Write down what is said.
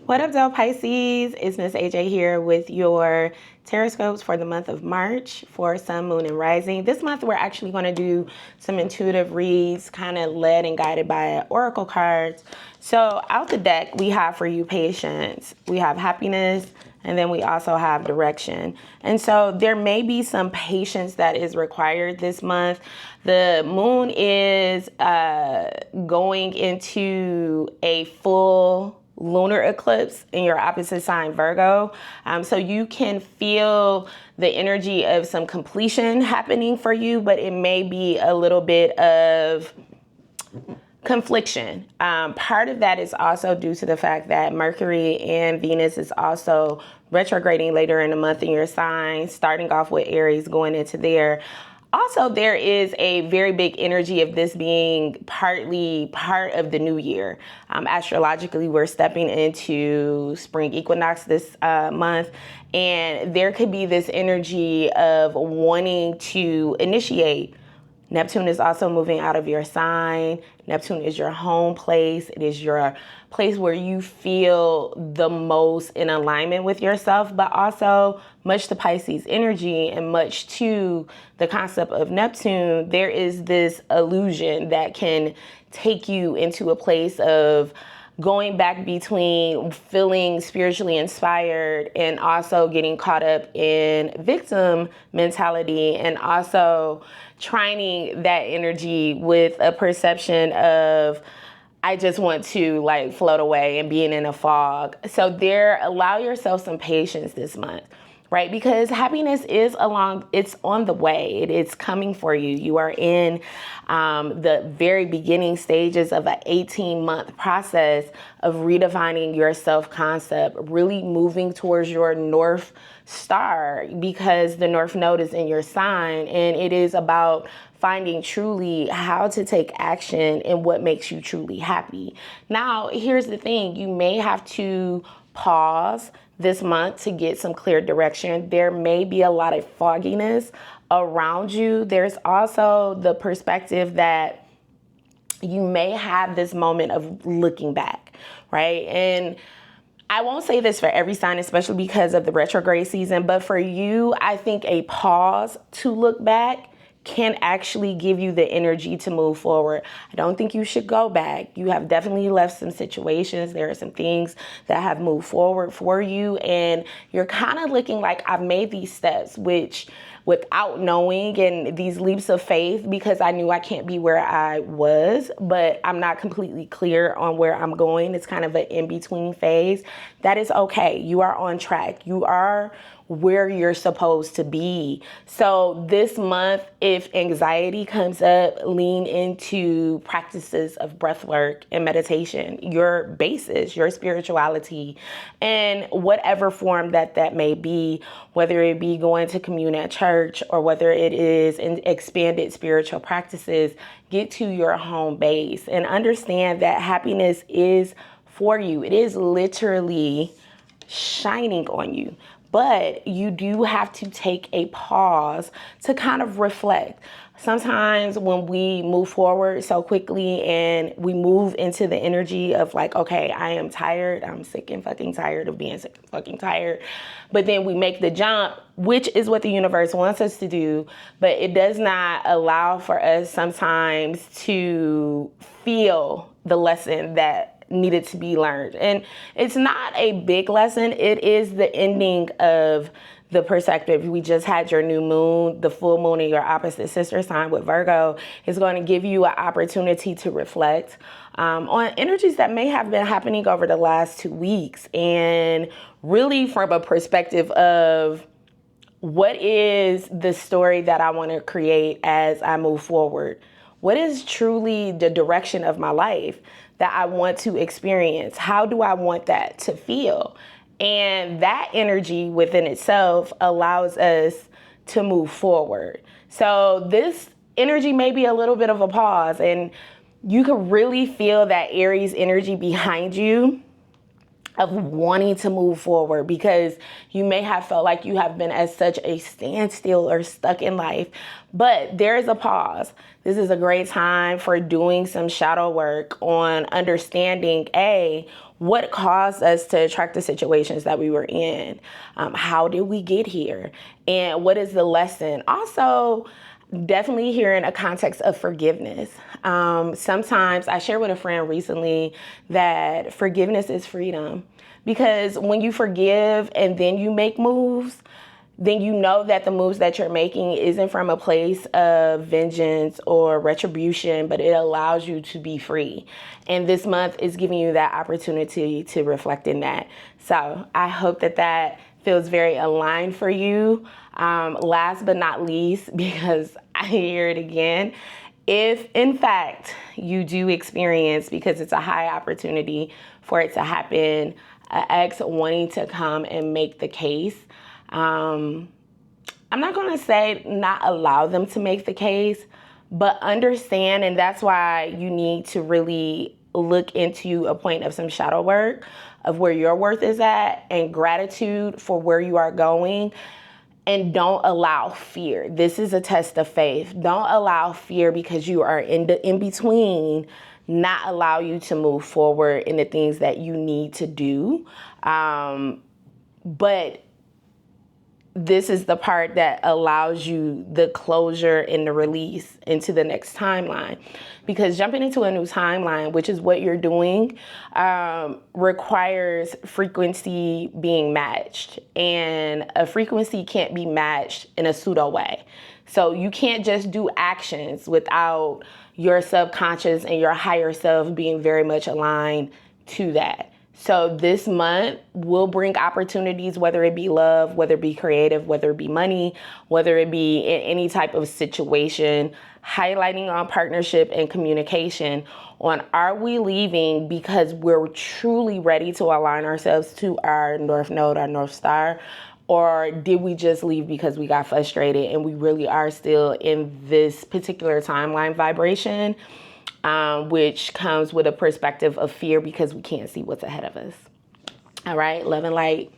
What up, though, Pisces? It's Miss AJ here with your Tarotscopes for the month of March for Sun, Moon, and Rising. This month, we're actually going to do some intuitive reads, kind of led and guided by oracle cards. So out the deck, we have for you patience, we have happiness, and then we also have direction. And so there may be some patience that is required this month. The moon is going into a full lunar eclipse in your opposite sign, Virgo. So you can feel the energy of some completion happening for you, but it may be a little bit of confliction. Part of that is also due to the fact that Mercury and Venus is also retrograding later in the month in your sign, starting off with Aries, going into there. Also, there is a very big energy of this being partly part of the new year. Astrologically, we're stepping into spring equinox this month, and there could be this energy of wanting to initiate. Neptune is also moving out of your sign. Neptune is your home place. It is your place where you feel the most in alignment with yourself, but also much to Pisces energy and much to the concept of Neptune, there is this illusion that can take you into a place of going back between feeling spiritually inspired and also getting caught up in victim mentality, and also trying that energy with a perception of I just want to like float away and being in a fog. So allow yourself some patience this month, right? Because happiness is it's on the way. It's coming for you. You are in the very beginning stages of an 18-month process of redefining your self-concept, really moving towards your North Star, because the North Node is in your sign, and it is about finding truly how to take action and what makes you truly happy. Now, here's the thing. You may have to pause this month to get some clear direction. There may be a lot of fogginess around you. There's also the perspective that you may have this moment of looking back, right? And I won't say this for every sign, especially because of the retrograde season, but for you, I think a pause to look back can actually give you the energy to move forward. I don't think you should go back. You have definitely left some situations. There are some things that have moved forward for you, and you're kind of looking like, I've made these steps, which without knowing, and these leaps of faith, because I knew I can't be where I was, but I'm not completely clear on where I'm going. It's kind of an in-between phase. That is okay. You are on track. You are where you're supposed to be. So this month, if anxiety comes up, lean into practices of breath work and meditation, your basis, your spirituality, and whatever form that may be, whether it be going to commune at church or whether it is in expanded spiritual practices, get to your home base and understand that happiness is for you. It is literally shining on you. But you do have to take a pause to kind of reflect. Sometimes when we move forward so quickly and we move into the energy of like, okay, I am tired. I'm sick and fucking tired of being sick and fucking tired. But then we make the jump, which is what the universe wants us to do. But it does not allow for us sometimes to feel the lesson that needed to be learned. And it's not a big lesson. It is the ending of the perspective. We just had your new moon, the full moon in your opposite sister sign with Virgo is going to give you an opportunity to reflect on energies that may have been happening over the last 2 weeks. And really from a perspective of what is the story that I want to create as I move forward? What is truly the direction of my life that I want to experience? How do I want that to feel? And that energy within itself allows us to move forward. So this energy may be a little bit of a pause, and you can really feel that Aries energy behind you of wanting to move forward, because you may have felt like you have been at such a standstill or stuck in life, but there is a pause. This is a great time for doing some shadow work on understanding, A, What caused us to attract the situations that we were in? How did we get here? And what is the lesson? Also, definitely here in a context of forgiveness. Sometimes I shared with a friend recently that forgiveness is freedom, because when you forgive and then you make moves, then you know that the moves that you're making isn't from a place of vengeance or retribution, but it allows you to be free. And this month is giving you that opportunity to reflect in that. So I hope that that feels very aligned for you. Last but not least, because I hear it again, if in fact you do experience, because it's a high opportunity for it to happen, an ex wanting to come and make the case, I'm not going to say not allow them to make the case, but understand, and that's why you need to really look into a point of some shadow work of where your worth is at and gratitude for where you are going. And don't allow fear. This is a test of faith. Don't allow fear, because you are in between, not allow you to move forward in the things that you need to do. But this is the part that allows you the closure and the release into the next timeline. Because jumping into a new timeline, which is what you're doing, requires frequency being matched. And a frequency can't be matched in a pseudo way. So you can't just do actions without your subconscious and your higher self being very much aligned to that. So this month will bring opportunities, whether it be love, whether it be creative, whether it be money, whether it be in any type of situation, highlighting on partnership and communication on, are we leaving because we're truly ready to align ourselves to our North Node, our North Star, or did we just leave because we got frustrated and we really are still in this particular timeline vibration? Which comes with a perspective of fear because we can't see what's ahead of us. All right, love and light.